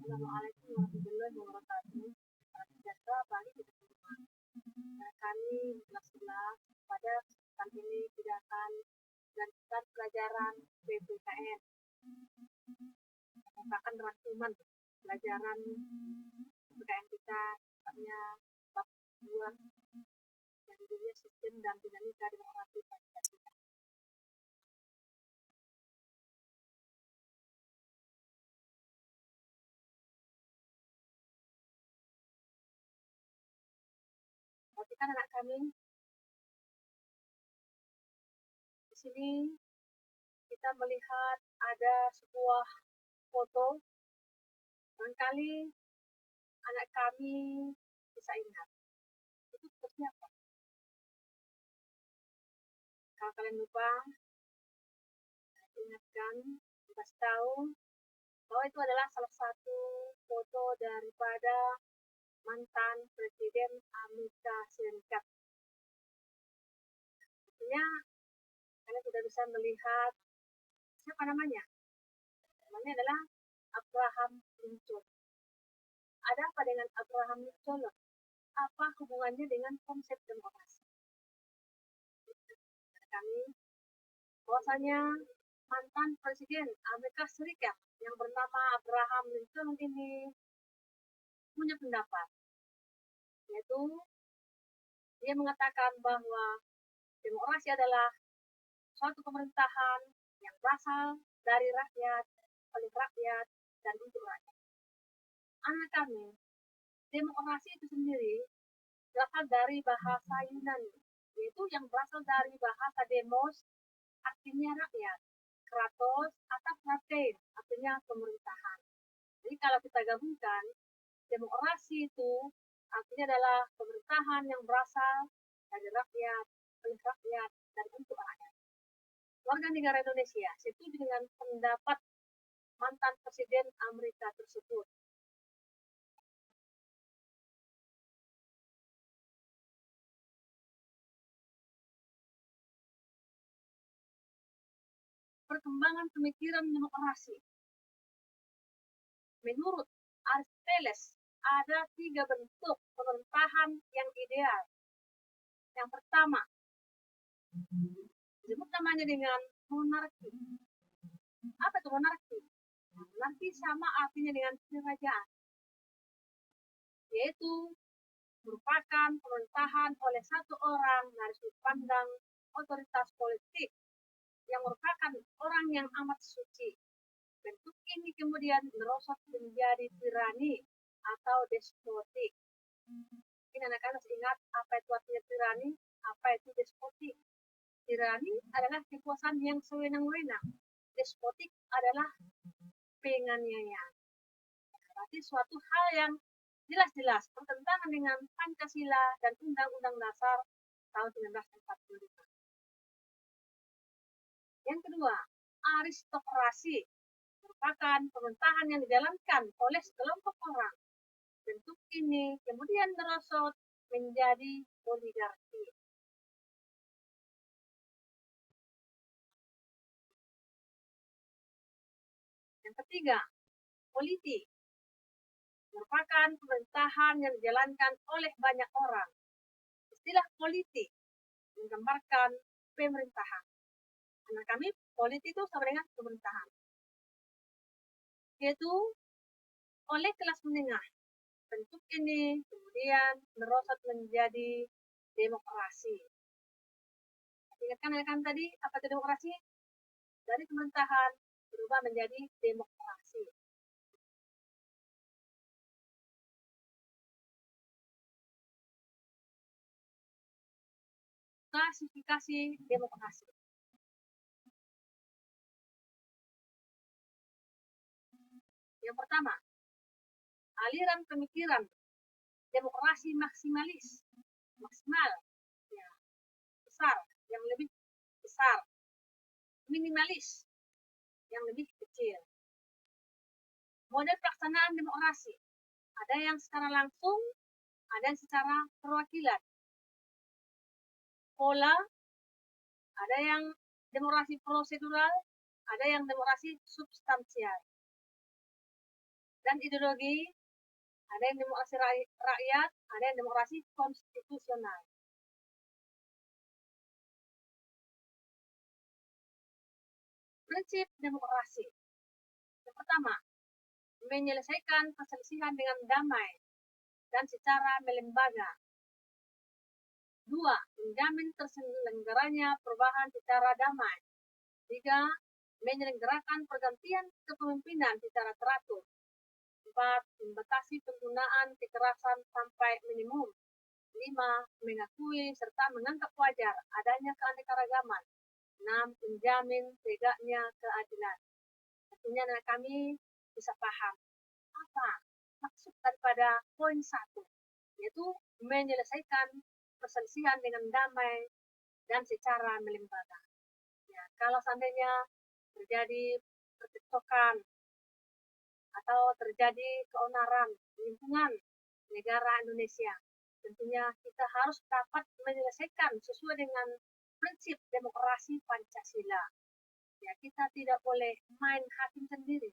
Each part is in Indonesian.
Assalamualaikum warahmatullahi wabarakatuh. Salam sejahtera bagi kita semua. Kami kelas 11 pada kesempatan ini tidak akan melanjutkan pelajaran PPKN. Merupakan rangkuman pelajaran PPKN kita, tepatnya bab 2 yang judulnya sistem dan dinamika demokrasi Pancasila. Perhatikan anak kami, di sini kita melihat ada sebuah foto. Barangkali anak kami bisa ingat. Itu fotonya apa? Kalau kalian lupa, ingatkan, kasih tahu bahwa itu adalah salah satu foto daripada mantan Presiden Amerika Serikat. Artinya, kalian sudah bisa melihat siapa namanya. Namanya adalah Abraham Lincoln. Ada apa dengan Abraham Lincoln? Apa hubungannya dengan konsep demokrasi? Kami bahwasanya mantan Presiden Amerika Serikat yang bernama Abraham Lincoln ini punya pendapat, yaitu dia mengatakan bahwa demokrasi adalah suatu pemerintahan yang berasal dari rakyat, oleh rakyat, dan untuk rakyat. Anak kami, demokrasi itu sendiri berasal dari bahasa Yunani, yaitu yang berasal dari bahasa demos, artinya rakyat, kratos atau pratein, artinya pemerintahan. Jadi kalau kita gabungkan, demokrasi itu artinya adalah pemerintahan yang berasal dari rakyat, oleh rakyat, dan untuk rakyat. Warga negara Indonesia setuju dengan pendapat mantan Presiden Amerika tersebut. Perkembangan pemikiran demokrasi. Menurut Aristoteles, ada 3 bentuk pemerintahan yang ideal. Yang pertama, disebut namanya dengan monarki. Apa itu monarki? Monarki sama artinya dengan kerajaan, yaitu merupakan pemerintahan oleh satu orang dari sudut pandang otoritas politik yang merupakan orang yang amat suci. Bentuk ini kemudian merosot menjadi tirani atau despotik. Ini anak-anak harus ingat apa itu artinya tirani, apa itu despotik. Tirani adalah kekuasaan yang sewenang-wenang. Despotik adalah penganiayaan. Berarti suatu hal yang jelas-jelas bertentangan dengan Pancasila dan Undang-Undang Dasar tahun 1945. Yang kedua, aristokrasi merupakan pemerintahan yang dijalankan oleh sekelompok orang. Bentuk ini kemudian merosot menjadi oligarki. Yang ketiga, politik merupakan pemerintahan yang dijalankan oleh banyak orang. Istilah politik menggambarkan pemerintahan. Karena kami, politik itu sama dengan pemerintahan, yaitu oleh kelas menengah. Bentuk ini kemudian merosot menjadi demokrasi. Ingatkan anak tadi, apa itu demokrasi? Dari pemerintahan berubah menjadi demokrasi. Klasifikasi demokrasi. Yang pertama, aliran pemikiran demokrasi maksimalis, maksimal, ya, besar, yang lebih besar, minimalis, yang lebih kecil. Model pelaksanaan demokrasi, ada yang secara langsung, ada yang secara perwakilan. Pola, ada yang demokrasi prosedural, ada yang demokrasi substansial. dan ideologi, ada yang demokrasi rakyat, ada yang demokrasi konstitusional. Prinsip demokrasi. Yang pertama, menyelesaikan perselisihan dengan damai dan secara melembaga. 2. Menjamin terselenggaranya perubahan secara damai. 3. Menyelenggarakan pergantian kepemimpinan secara teratur. 4. Membatasi penggunaan kekerasan sampai minimum. 5. Mengakui serta menganggap wajar adanya keanekaragaman. 6. Menjamin tegaknya keadilan. Tentunya kami bisa paham apa maksud daripada poin 1, yaitu menyelesaikan perselisihan dengan damai dan secara melembaga. Ya, kalau seandainya terjadi percekcokan atau terjadi keonaran di lingkungan negara Indonesia, tentunya kita harus dapat menyelesaikan sesuai dengan prinsip demokrasi Pancasila. Ya, kita tidak boleh main hakim sendiri.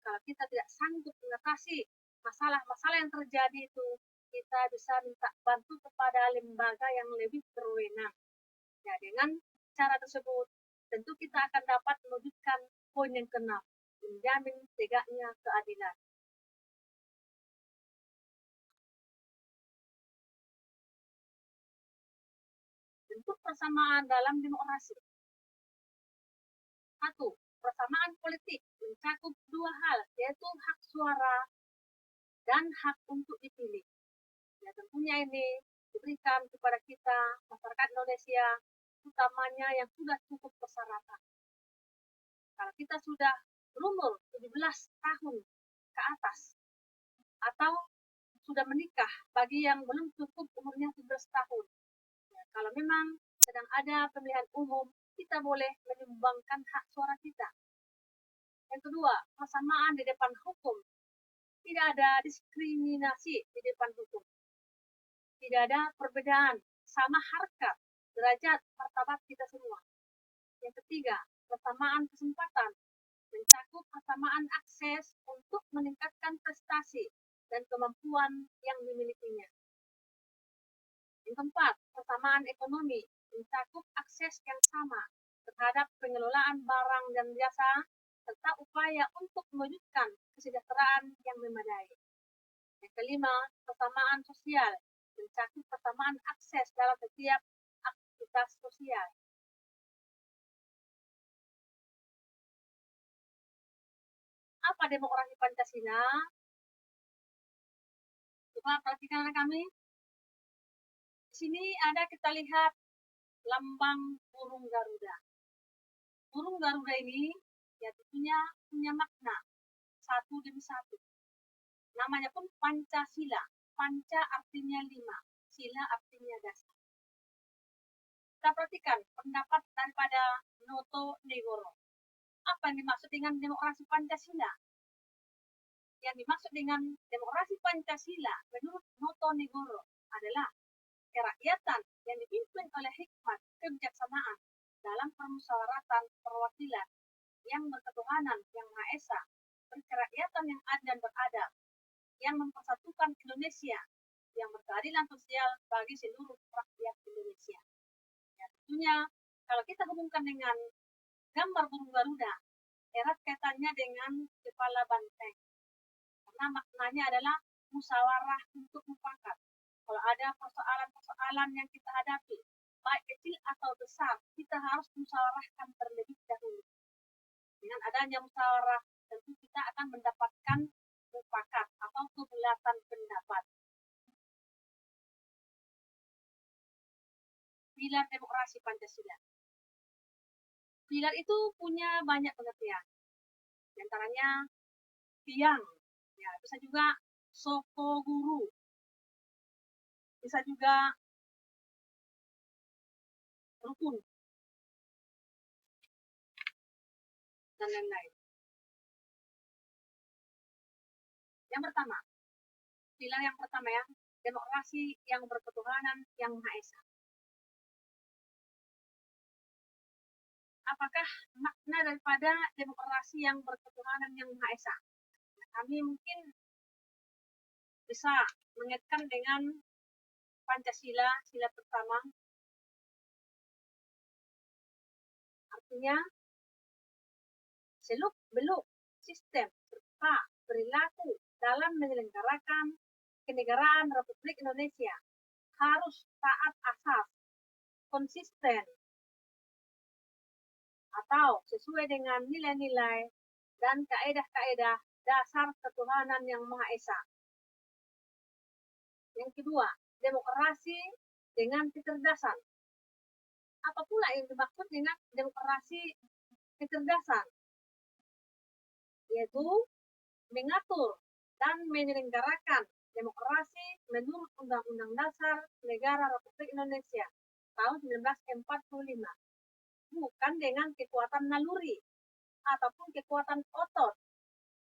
Kalau kita tidak sanggup mengatasi masalah-masalah yang terjadi itu, kita bisa minta bantu kepada lembaga yang lebih berwenang. Ya, dengan cara tersebut, tentu kita akan dapat mewujudkan poin yang keenam, menjamin tegaknya keadilan. Bentuk persamaan dalam demokrasi. 1. Persamaan politik mencakup dua hal, yaitu hak suara dan hak untuk dipilih. Ya, tentunya ini diberikan kepada kita, masyarakat Indonesia, utamanya yang sudah cukup persyaratan. Kalau kita sudah berumur 17 tahun ke atas, atau sudah menikah bagi yang belum cukup umurnya 17 tahun. Ya, kalau memang sedang ada pemilihan umum, kita boleh menyumbangkan hak suara kita. Yang kedua, persamaan di depan hukum. Tidak ada diskriminasi di depan hukum. Tidak ada perbedaan, sama harkat, derajat, martabat kita semua. Yang ketiga, persamaan kesempatan. Mencakup persamaan akses untuk meningkatkan prestasi dan kemampuan yang dimilikinya. Yang keempat, persamaan ekonomi. Mencakup akses yang sama terhadap pengelolaan barang dan jasa serta upaya untuk mewujudkan kesejahteraan yang memadai. Yang kelima, persamaan sosial. Mencakup persamaan akses dalam setiap aktivitas sosial. Apa demokrasi Pancasila? Coba perhatikan kami. Di sini ada kita lihat lambang burung Garuda. Burung Garuda ini ya tentunya punya makna satu demi satu. Namanya pun Pancasila. Panca artinya 5, sila artinya dasar. Kita perhatikan pendapat daripada Noto Negoro. Apa yang dimaksud dengan demokrasi Pancasila? Yang dimaksud dengan demokrasi Pancasila menurut Noto Negoro adalah kerakyatan yang dipimpin oleh hikmat kebijaksanaan dalam permusyawaratan perwakilan yang berketuhanan yang Maha Esa, berkerakyatan yang adil dan beradab, yang mempersatukan Indonesia, yang berkeadilan sosial bagi seluruh rakyat Indonesia. Ya, tentunya kalau kita hubungkan dengan gambar burung Garuda, erat kaitannya dengan kepala banteng. Karena maknanya adalah musyawarah untuk mufakat. Kalau ada persoalan-persoalan yang kita hadapi, baik kecil atau besar, kita harus musyawarahkan terlebih dahulu. Dengan adanya musyawarah, tentu kita akan mendapatkan mufakat atau kebulatan pendapat. Pilar demokrasi Pancasila. Pilar itu punya banyak pengertian. Di antaranya tiang, ya, bisa juga soko guru, bisa juga rukun, dan lain-lain. Yang pertama, pilar yang pertama ya, demokrasi yang berketuhanan yang Maha Esa. Apakah makna daripada demokrasi yang berketuhanan yang Maha Esa? kami mungkin bisa mengaitkan dengan Pancasila, sila pertama. Artinya, seluk-beluk sistem serta perilaku dalam menyelenggarakan kenegaraan Republik Indonesia harus taat asas, konsisten, atau sesuai dengan nilai-nilai dan kaedah-kaedah dasar ketuhanan yang Maha Esa. Yang kedua, demokrasi dengan kecerdasan. Apa pula yang dimaksud dengan demokrasi kecerdasan? Yaitu mengatur dan menyelenggarakan demokrasi menurut Undang-Undang Dasar Negara Republik Indonesia tahun 1945. Bukan dengan kekuatan naluri ataupun kekuatan otot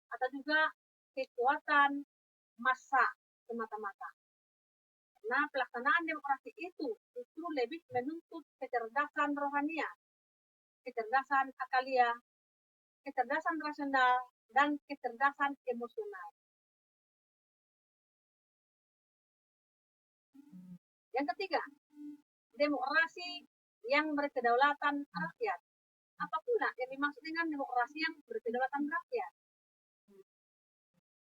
atau juga kekuatan massa semata-mata. Nah, pelaksanaan demokrasi itu justru lebih menuntut kecerdasan rohania, kecerdasan akalia, kecerdasan rasional, dan kecerdasan emosional. Yang ketiga, demokrasi yang berkedaulatan rakyat. Apa pula yang dimaksud dengan demokrasi yang berkedaulatan rakyat?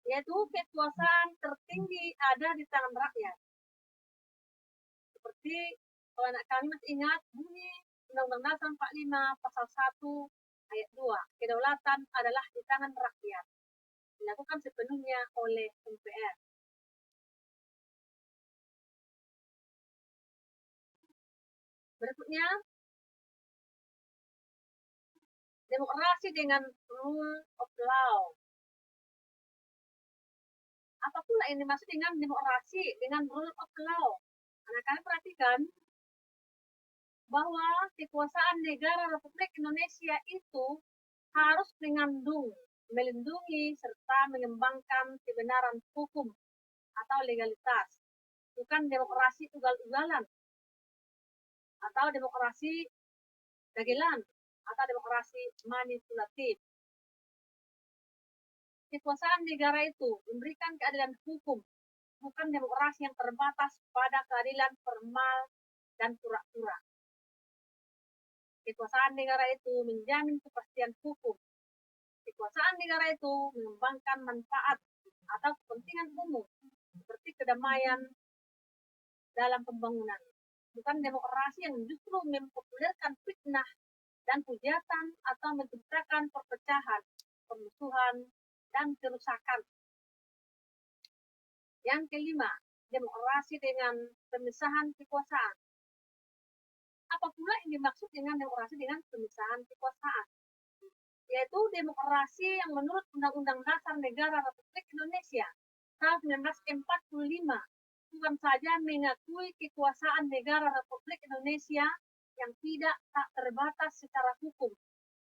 Yaitu kekuasaan tertinggi ada di tangan rakyat. Seperti kalau anak kami masih ingat bunyi Undang-Undang Dasar 45 pasal 1 ayat 2, kedaulatan adalah di tangan rakyat, dilakukan sepenuhnya oleh MPR. Berikutnya, demokrasi dengan rule of law. Apa pula yang dimaksud dengan demokrasi dengan rule of law? Karena kalian perhatikan bahwa kekuasaan negara Republik Indonesia itu harus melindungi serta mengembangkan kebenaran hukum atau legalitas, bukan demokrasi ugal-ugalan atau demokrasi dagelan atau demokrasi manipulatif. Kekuasaan negara itu memberikan keadilan hukum, bukan demokrasi yang terbatas pada keadilan formal dan pura-pura. Kekuasaan negara itu menjamin kepastian hukum. Kekuasaan negara itu mengembangkan manfaat atau kepentingan umum, seperti kedamaian dalam pembangunan. Bukan demokrasi yang justru mempopulerkan fitnah dan hujatan atau menciptakan perpecahan, permusuhan, dan kerusakan. Yang kelima, demokrasi dengan pemisahan kekuasaan. Apa pula yang dimaksud dengan demokrasi dengan pemisahan kekuasaan? Yaitu demokrasi yang menurut Undang-Undang Dasar Negara Republik Indonesia tahun 1945 bukan saja mengakui kekuasaan negara Republik Indonesia yang tak terbatas secara hukum,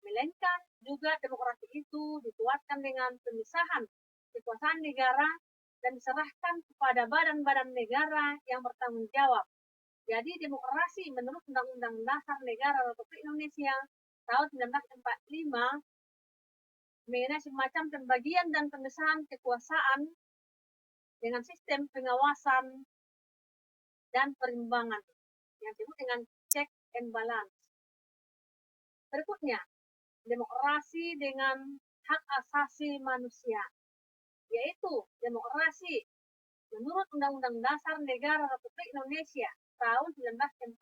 melainkan juga demokrasi itu dikuatkan dengan pemisahan kekuasaan negara dan diserahkan kepada badan-badan negara yang bertanggung jawab. Jadi demokrasi menurut Undang-Undang Dasar Negara Republik Indonesia tahun 1945 mengenai semacam pembagian dan pemisahan kekuasaan dengan sistem pengawasan dan perimbangan yang disebut dengan check and balance. Berikutnya, demokrasi dengan hak asasi manusia, yaitu demokrasi menurut Undang-Undang Dasar Negara Republik Indonesia tahun 1945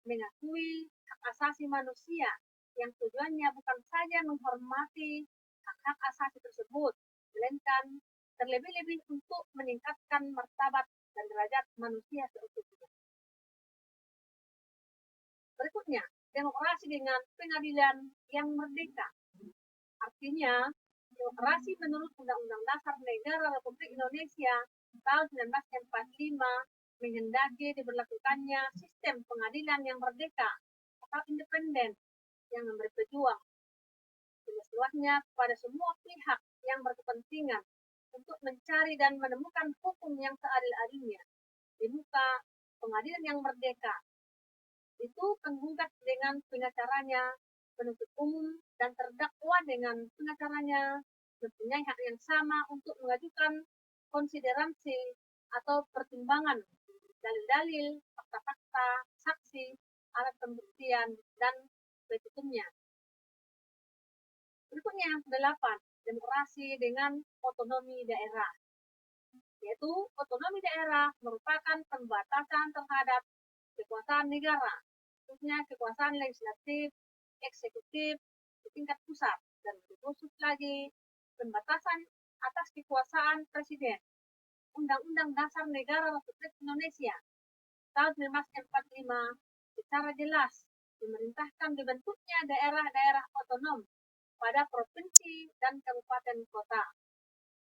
mengakui hak asasi manusia yang tujuannya bukan saja menghormati hak-hak asasi tersebut, melainkan terlebih-lebih untuk meningkatkan martabat dan derajat manusia seutuhnya. Berikutnya, demokrasi dengan pengadilan yang merdeka. Artinya, demokrasi menurut Undang-Undang Dasar Negara Republik Indonesia tahun 1945 menghendaki diberlakukannya sistem pengadilan yang merdeka atau independen yang memberi peluang seluas-luasnya kepada semua pihak yang berkepentingan untuk mencari dan menemukan hukum yang seadil-adilnya di muka pengadilan yang merdeka. Itu penggugat dengan pengacaranya, penuntut umum, dan terdakwa dengan pengacaranya, mempunyai hak yang sama untuk mengajukan konsideransi atau pertimbangan dalil-dalil, fakta-fakta, saksi, alat pembuktian, dan petitumnya. Berikutnya yang ke-8, demokrasi dengan otonomi daerah. Yaitu otonomi daerah merupakan pembatasan terhadap kekuasaan negara, khususnya kekuasaan legislatif, eksekutif di tingkat pusat, dan lebih khusus lagi pembatasan atas kekuasaan presiden. Undang-Undang Dasar Negara Republik Indonesia tahun 1945 secara jelas memerintahkan dibentuknya daerah-daerah otonom pada provinsi dan kabupaten kota.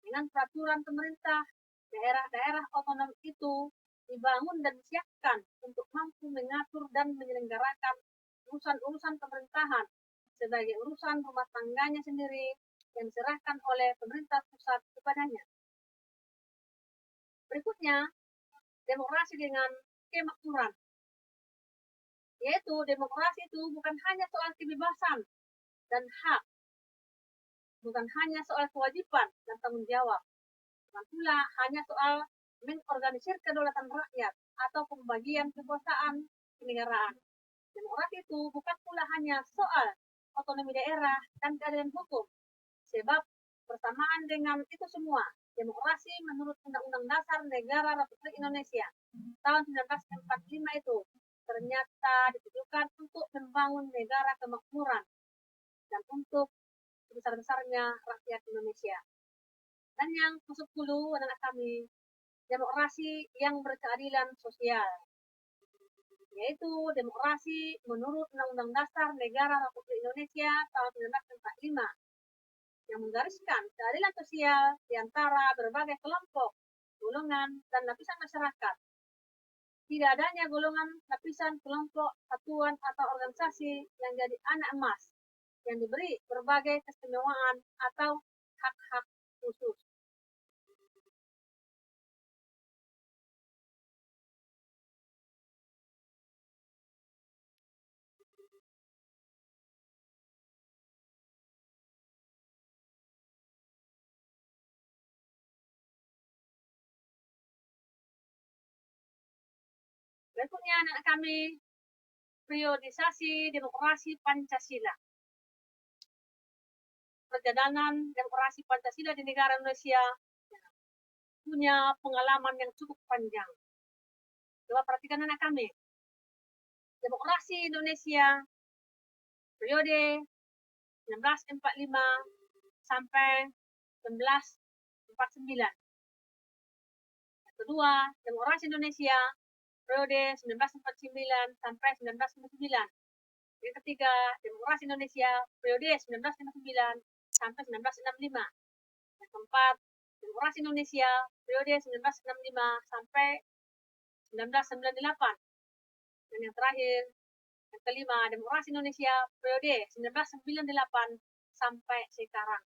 Dengan peraturan pemerintah, daerah-daerah otonom itu dibangun dan disiapkan untuk mampu mengatur dan menyelenggarakan urusan-urusan pemerintahan sebagai urusan rumah tangganya sendiri yang diserahkan oleh pemerintah pusat kepadanya. Berikutnya, demokrasi dengan kemakmuran. Yaitu demokrasi itu bukan hanya soal kebebasan dan hak, bukan hanya soal kewajiban dan tanggung jawab, bukan pula hanya soal mengorganisir kedaulatan rakyat atau pembagian kekuasaan kenegaraan. Demokrasi itu bukan pula hanya soal otonomi daerah dan keadilan hukum, sebab bersamaan dengan itu semua, demokrasi menurut Undang-Undang Dasar Negara Republik Indonesia tahun 1945 itu ternyata ditujukan untuk membangun negara kemakmuran dan untuk sebesar-besarnya rakyat Indonesia. Dan yang ke-10 adalah kami, demokrasi yang berkeadilan sosial, yaitu demokrasi menurut Undang-Undang Dasar Negara Republik Indonesia tahun 1945 yang menggariskan keadilan sosial di antara berbagai kelompok, golongan, dan lapisan masyarakat. Tidak adanya golongan, lapisan, kelompok, satuan, atau organisasi yang jadi anak emas yang diberi berbagai keistimewaan atau hak-hak khusus. Berikutnya anak kami, periodisasi demokrasi Pancasila. Perjalanan demokrasi Pancasila di negara Indonesia punya pengalaman yang cukup panjang. Coba perhatikan anak kami. Demokrasi Indonesia periode 1945 sampai 1949. Yang kedua, demokrasi Indonesia periode 1949 sampai 1959. Yang ketiga, demokrasi Indonesia periode 1959 sampai 1965. Yang keempat, demokrasi Indonesia periode 1965 sampai 1998. Dan yang terakhir, yang kelima, demokrasi Indonesia periode 1998 sampai sekarang.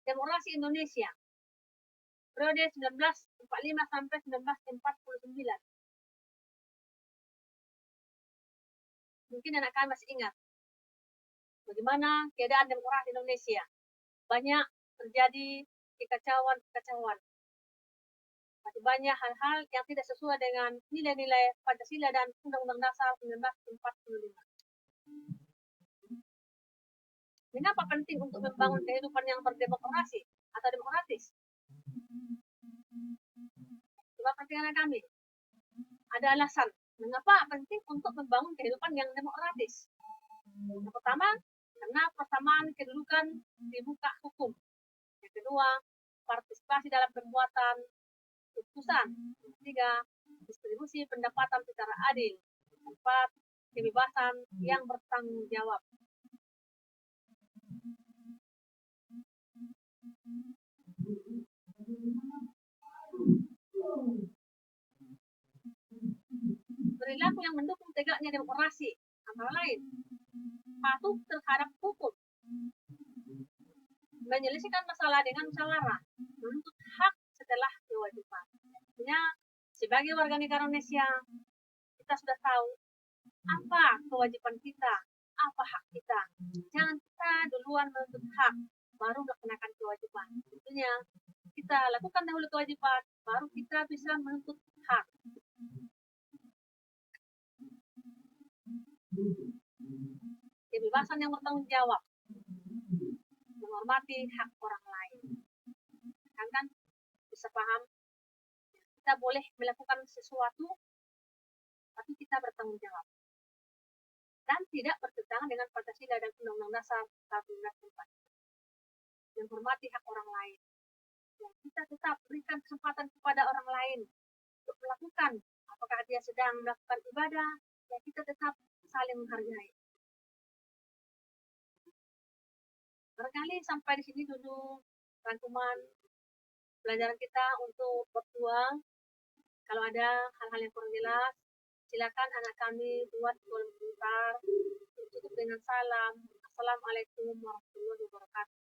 Demokrasi Indonesia periode 1945 sampai 1949. Mungkin anak kalian masih ingat bagaimana keadaan demokrasi Indonesia. Banyak terjadi kekacauan. Masih banyak hal-hal yang tidak sesuai dengan nilai-nilai Pancasila dan Undang-Undang Dasar 1945. Mengapa penting untuk membangun kehidupan yang berdemokrasi atau demokratis? Coba perhatikan kami. Ada alasan mengapa penting untuk membangun kehidupan yang demokratis. Yang pertama, karena persamaan kedudukan di muka hukum. Yang kedua, partisipasi dalam pembuatan keputusan. Yang ketiga, distribusi pendapatan secara adil. Yang keempat, kebebasan yang bertanggung jawab. Perilaku yang mendukung tegaknya demokrasi antara lain patuh terhadap hukum, menyelesaikan masalah dengan musyawarah, menuntut hak setelah kewajiban. Artinya, sebagai warga negara Indonesia, kita sudah tahu apa kewajiban kita, apa hak kita. Jangan kita duluan menuntut hak, baru melaksanakan kewajiban. Tentunya kita lakukan dahulu kewajiban, baru kita bisa menuntut hak. Kebebasan yang bertanggung jawab, menghormati hak orang lain. Kan bisa paham? Kita boleh melakukan sesuatu, tapi kita bertanggung jawab. Dan tidak bertentangan dengan Pancasila dan Undang-Undang Dasar 1945. Menghormati hak orang lain. Ya, kita tetap berikan kesempatan kepada orang lain untuk melakukan. Apakah dia sedang melakukan ibadah, ya kita tetap saling menghargai. Barangkali sampai di sini dulu rangkuman pelajaran kita untuk berdua. Kalau ada hal-hal yang kurang jelas, silakan anak kami buat kolom komentar. Tutup dengan salam. Assalamualaikum warahmatullahi wabarakatuh.